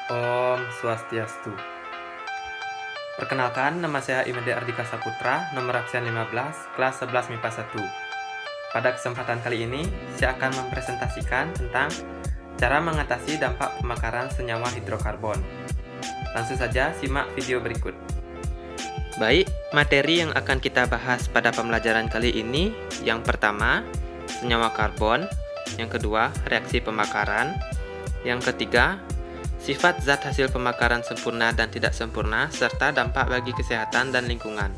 Om Swastiastu. Perkenalkan, nama saya Imade Ardika Saputra, nomor absen 15, kelas 11 MIPA 1. Pada kesempatan kali ini, saya akan mempresentasikan tentang cara mengatasi dampak pembakaran senyawa hidrokarbon. Langsung saja simak video berikut. Baik, materi yang akan kita bahas pada pembelajaran kali ini, yang pertama, senyawa karbon, yang kedua, reaksi pembakaran, yang ketiga, sifat zat hasil pembakaran sempurna dan tidak sempurna, serta dampak bagi kesehatan dan lingkungan.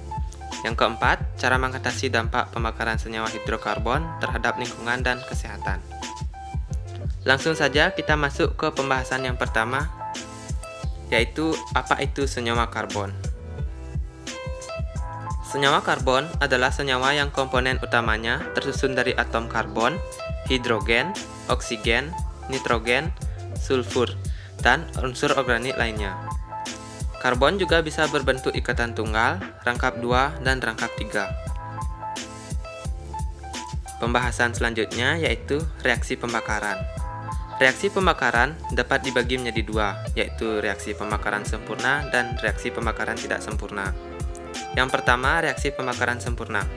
Yang keempat, cara mengatasi dampak pembakaran senyawa hidrokarbon terhadap lingkungan dan kesehatan. Langsung saja kita masuk ke pembahasan yang pertama, yaitu apa itu senyawa karbon. Senyawa karbon adalah senyawa yang komponen utamanya tersusun dari atom karbon, hidrogen, oksigen, nitrogen, sulfur, dan unsur organik lainnya. Karbon juga bisa berbentuk ikatan tunggal, rangkap 2, dan rangkap 3. Pembahasan selanjutnya yaitu reaksi pembakaran. Reaksi pembakaran dapat dibagi menjadi dua, yaitu reaksi pembakaran sempurna dan reaksi pembakaran tidak sempurna. Yang pertama, reaksi pembakaran sempurna.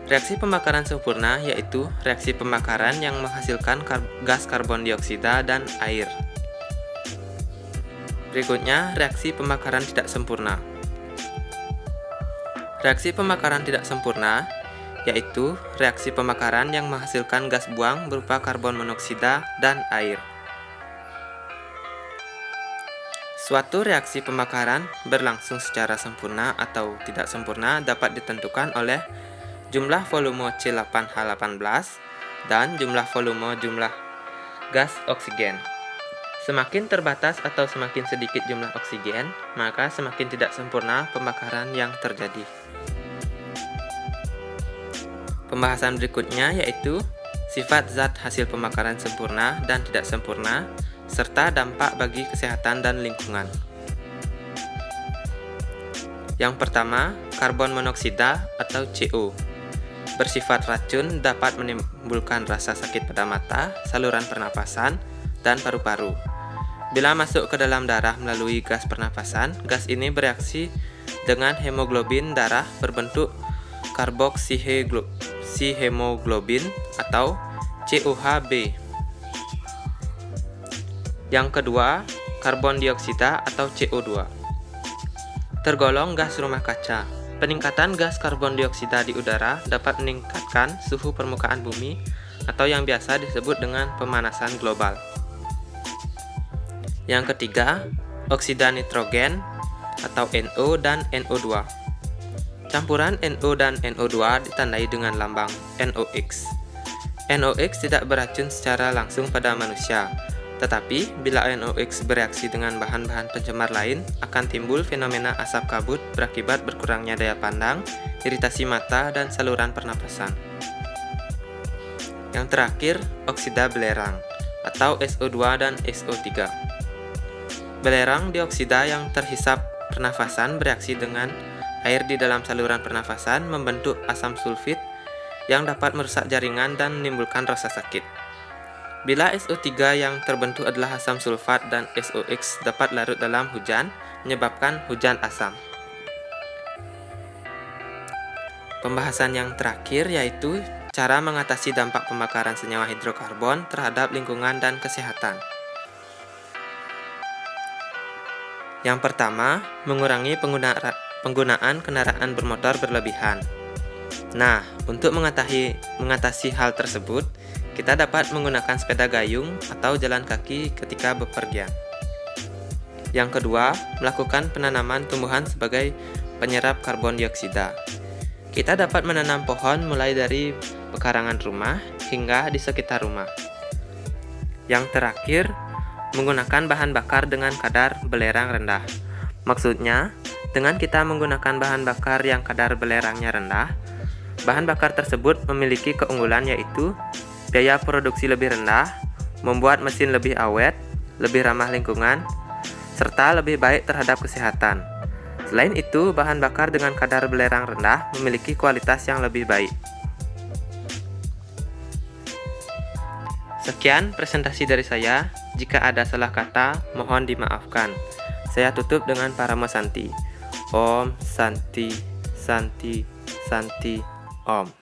Reaksi pembakaran sempurna yaitu reaksi pembakaran yang menghasilkan gas karbon dioksida dan air. Berikutnya, reaksi pembakaran tidak sempurna. Reaksi pembakaran tidak sempurna yaitu reaksi pembakaran yang menghasilkan gas buang berupa karbon monoksida dan air. Suatu reaksi pembakaran berlangsung secara sempurna atau tidak sempurna dapat ditentukan oleh jumlah volume C8H18 dan jumlah volume gas oksigen. Semakin terbatas atau semakin sedikit jumlah oksigen, maka semakin tidak sempurna pembakaran yang terjadi. Pembahasan berikutnya yaitu sifat zat hasil pembakaran sempurna dan tidak sempurna, serta dampak bagi kesehatan dan lingkungan. Yang pertama, karbon monoksida atau CO. Bersifat racun, dapat menimbulkan rasa sakit pada mata, saluran pernapasan, dan paru-paru. Bila masuk ke dalam darah melalui gas pernapasan, gas ini bereaksi dengan hemoglobin darah berbentuk karboksihemoglobin atau COHB. Yang kedua, karbon dioksida atau CO2. Tergolong gas rumah kaca. Peningkatan gas karbon dioksida di udara dapat meningkatkan suhu permukaan bumi atau yang biasa disebut dengan pemanasan global. Yang ketiga, oksida nitrogen atau NO dan NO2. Campuran NO dan NO2 ditandai dengan lambang NOx. NOx tidak beracun secara langsung pada manusia, tetapi bila NOx bereaksi dengan bahan-bahan pencemar lain, akan timbul fenomena asap kabut berakibat berkurangnya daya pandang, iritasi mata, dan saluran pernapasan. Yang terakhir, oksida belerang atau SO2 dan SO3. Belerang dioksida yang terhisap pernafasan bereaksi dengan air di dalam saluran pernafasan membentuk asam sulfit yang dapat merusak jaringan dan menimbulkan rasa sakit. Bila SO3 yang terbentuk adalah asam sulfat dan SOx dapat larut dalam hujan, menyebabkan hujan asam. Pembahasan yang terakhir yaitu cara mengatasi dampak pembakaran senyawa hidrokarbon terhadap lingkungan dan kesehatan. Yang pertama, mengurangi penggunaan kendaraan bermotor berlebihan. Nah, untuk mengatasi hal tersebut, kita dapat menggunakan sepeda gayung atau jalan kaki ketika bepergian. Yang kedua, melakukan penanaman tumbuhan sebagai penyerap karbon dioksida. Kita dapat menanam pohon mulai dari pekarangan rumah hingga di sekitar rumah. Yang terakhir, menggunakan bahan bakar dengan kadar belerang rendah. Maksudnya, dengan kita menggunakan bahan bakar yang kadar belerangnya rendah, bahan bakar tersebut memiliki keunggulan yaitu biaya produksi lebih rendah, membuat mesin lebih awet, lebih ramah lingkungan, serta lebih baik terhadap kesehatan. Selain itu, bahan bakar dengan kadar belerang rendah memiliki kualitas yang lebih baik. Sekian presentasi dari saya. Jika ada salah kata, mohon dimaafkan. Saya tutup dengan Parama Santi. Om Santi Santi Santi Om.